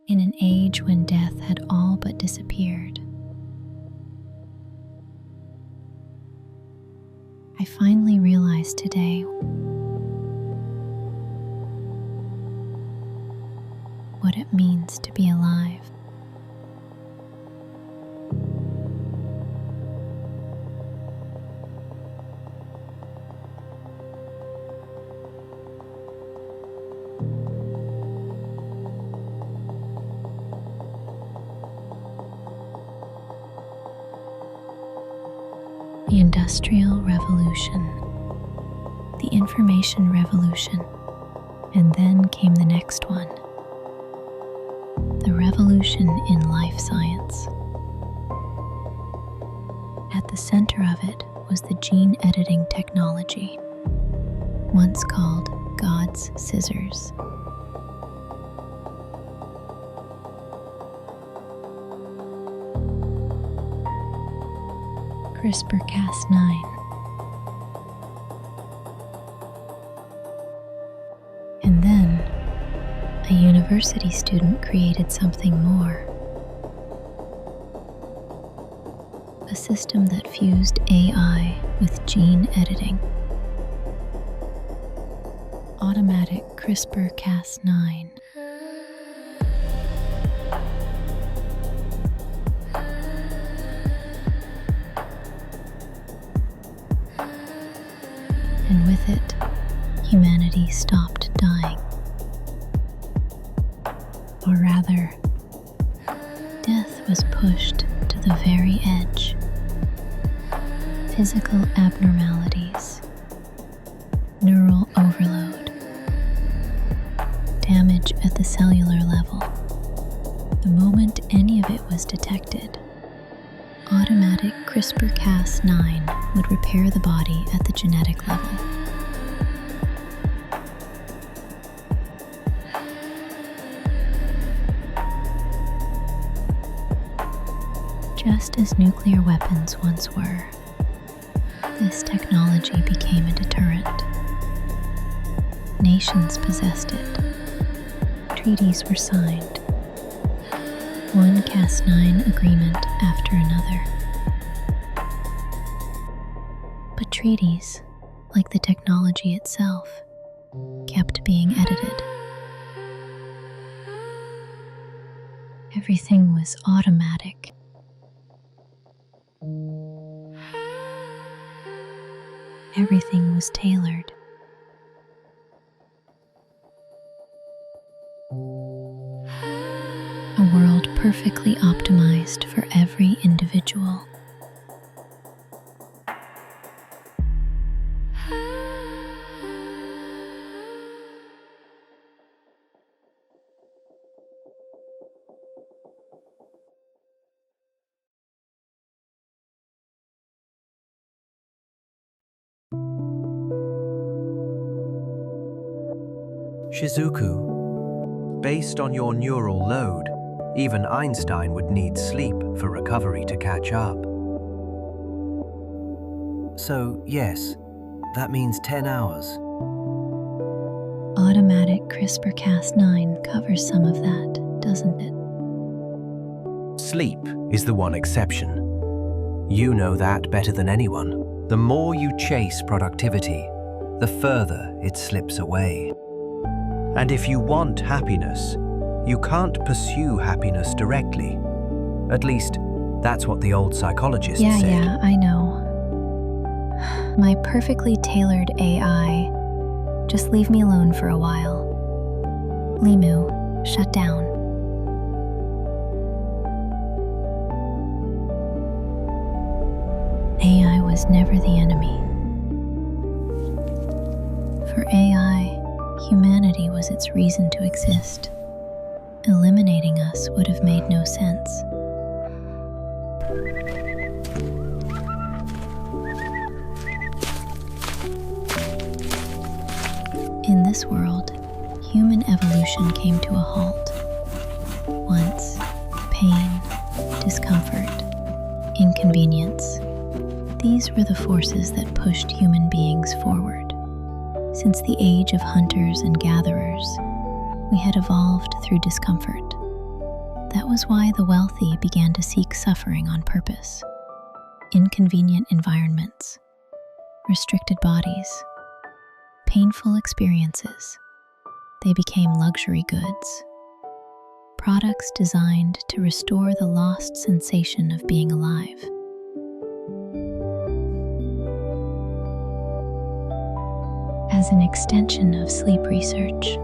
in an age when death had all but disappeared. I finally realized today what it means to be alive. The Industrial Revolution, the Information Revolution, and then came the next one, the revolution in life science. At the center of it was the gene editing technology, once called God's scissors. CRISPR-Cas9. And then, a university student created something more. A system that fused AI with gene editing. Automatic CRISPR-Cas9. And with it, humanity stopped dying. Or rather, death was pushed to the very edge. Physical abnormalities, neural overload, damage at the cellular level. The moment any of it was detected, automatic CRISPR-Cas9 would repair the body at the genetic level. Just as nuclear weapons once were, this technology became a deterrent. Nations possessed it. Treaties were signed. One Cas9 agreement after another. But treaties, like the technology itself, kept being edited. Everything was automatic. Everything was tailored. A world perfectly optimized for every individual. Shizuku, based on your neural load, even Einstein would need sleep for recovery to catch up. So, yes, that means 10 hours. Automatic CRISPR-Cas9 covers some of that, doesn't it? Sleep is the one exception. You know that better than anyone. The more you chase productivity, the further it slips away. And if you want happiness, you can't pursue happiness directly. At least, that's what the old psychologist said. Yeah, I know. My perfectly tailored AI. Just leave me alone for a while. Limu, shut down. AI was never the enemy. For AI, humanity was its reason to exist. Eliminating us would have made no sense. In this world, human evolution came to a halt. Once, pain, discomfort, inconvenience. These were the forces that pushed human beings forward. Since the age of hunters and gatherers, we had evolved through discomfort. That was why the wealthy began to seek suffering on purpose. Inconvenient environments, restricted bodies, painful experiences. They became luxury goods, products designed to restore the lost sensation of being alive. As an extension of sleep research,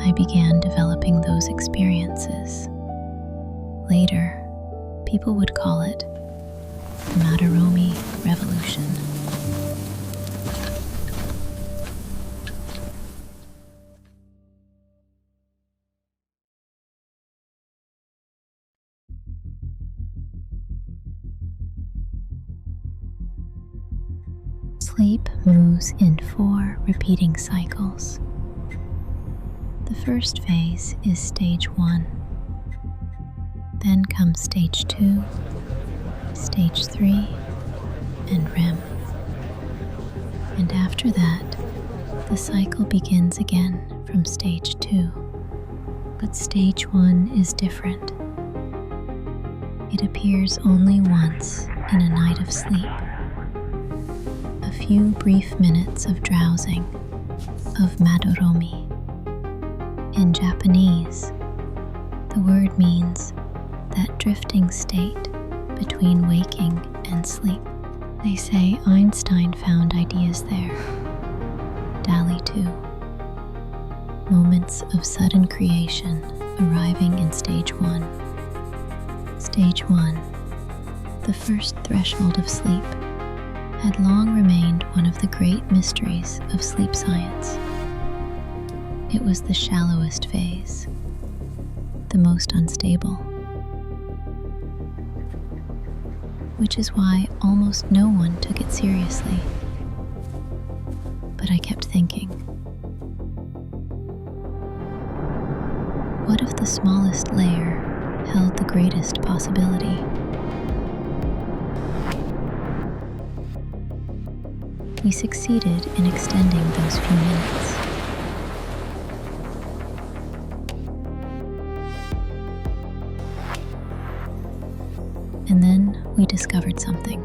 I began developing those experiences. Later, people would call it the MADOROMI revolution. Sleep moves in 4 repeating cycles. The first phase is stage 1. Then comes stage 2, stage 3, and REM. And after that, the cycle begins again from stage 2. But stage 1 is different. It appears only once in a night of sleep. A few brief minutes of drowsing, of MADOROMI. In Japanese, the word means that drifting state between waking and sleep. They say Einstein found ideas there. Dali too. Moments of sudden creation arriving in stage 1. Stage 1, the first threshold of sleep, had long remained one of the great mysteries of sleep science. It was the shallowest phase, the most unstable, which is why almost no one took it seriously. But I kept thinking, what if the smallest layer held the greatest possibility? We succeeded in extending those few minutes. And then we discovered something.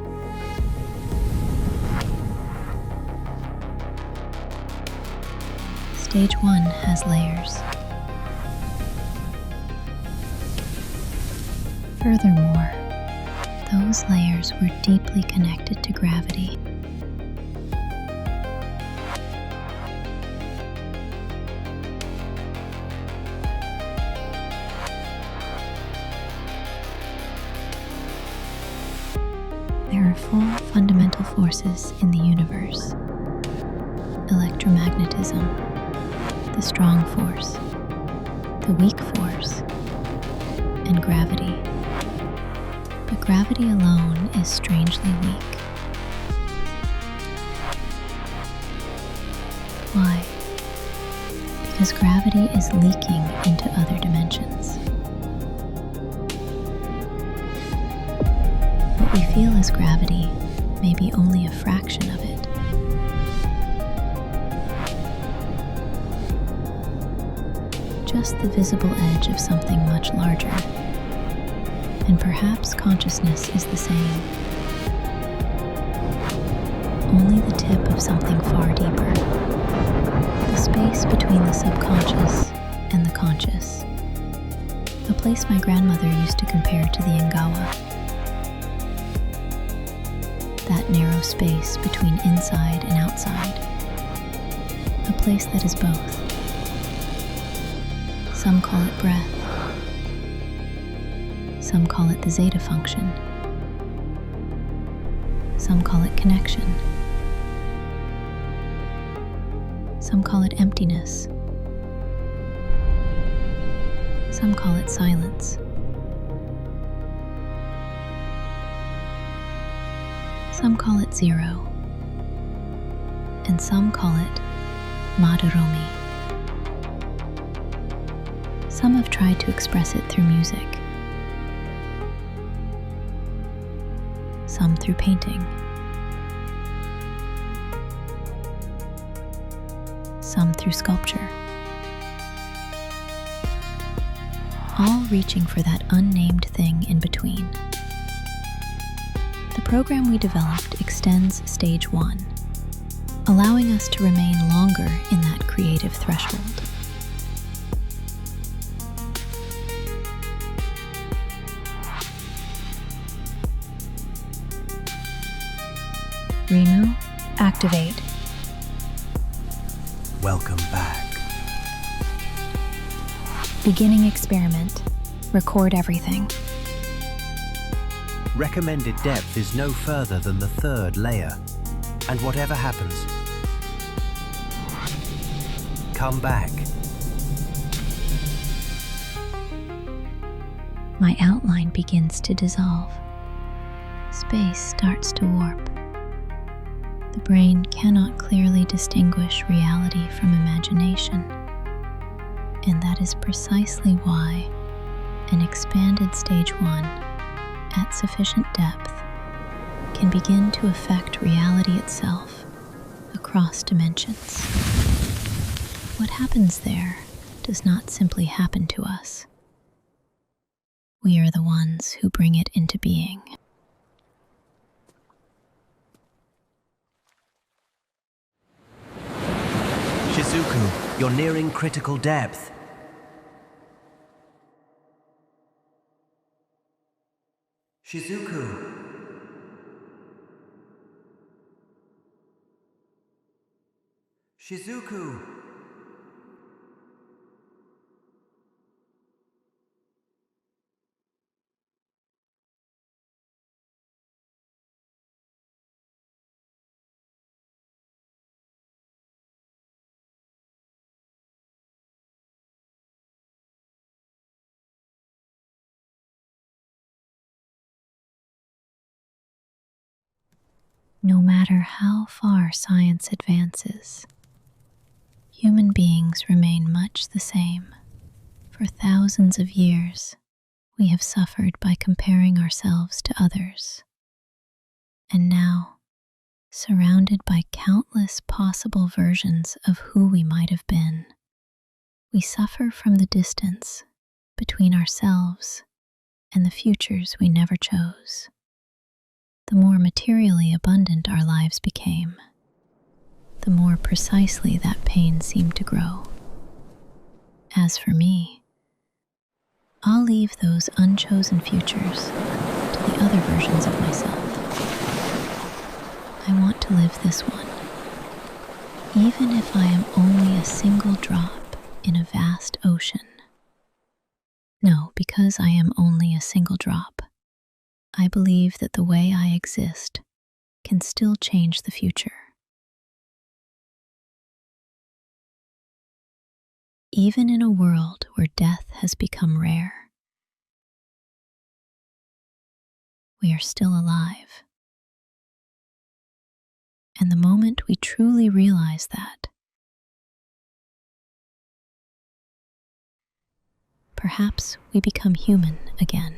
Stage 1 has layers. Furthermore, those layers were deeply connected to gravity. There are 4 fundamental forces in the universe: electromagnetism, the strong force, the weak force, and gravity. But gravity alone is strangely weak. Why? Because gravity is leaking into other dimensions. What we feel as gravity may be only a fraction of it. Just the visible edge of something much larger. And perhaps consciousness is the same. Only the tip of something far deeper. The space between the subconscious and the conscious. A place my grandmother used to compare to the Ngawa. That narrow space between inside and outside. A place that is both. Some call it breath. Some call it the zeta function. Some call it connection. Some call it emptiness. Some call it silence. Some call it zero. And some call it MADOROMI. Some have tried to express it through music. Some through painting. Some through sculpture. all reaching for that unnamed thing in between. The program we developed extends stage 1, allowing us to remain longer in that creative threshold. Rimu, activate. Welcome back. Beginning experiment. Record everything. Recommended depth is no further than the 3rd layer, and whatever happens, come back. My outline begins to dissolve. Space starts to warp. The brain cannot clearly distinguish reality from imagination, and that is precisely why an expanded stage 1 at sufficient depth can begin to affect reality itself across dimensions. What happens there does not simply happen to us. We are the ones who bring it into being. Shizuku, you're nearing critical depth. Shizuku. Shizuku. No matter how far science advances, human beings remain much the same. For thousands of years, we have suffered by comparing ourselves to others. And now, surrounded by countless possible versions of who we might have been, we suffer from the distance between ourselves and the futures we never chose. The more materially abundant our lives became, the more precisely that pain seemed to grow. As for me, I'll leave those unchosen futures to the other versions of myself. I want to live this one, even if I am only a single drop in a vast ocean. No, because I am only a single drop, I believe that the way I exist can still change the future. Even in a world where death has become rare, we are still alive. And the moment we truly realize that, perhaps we become human again.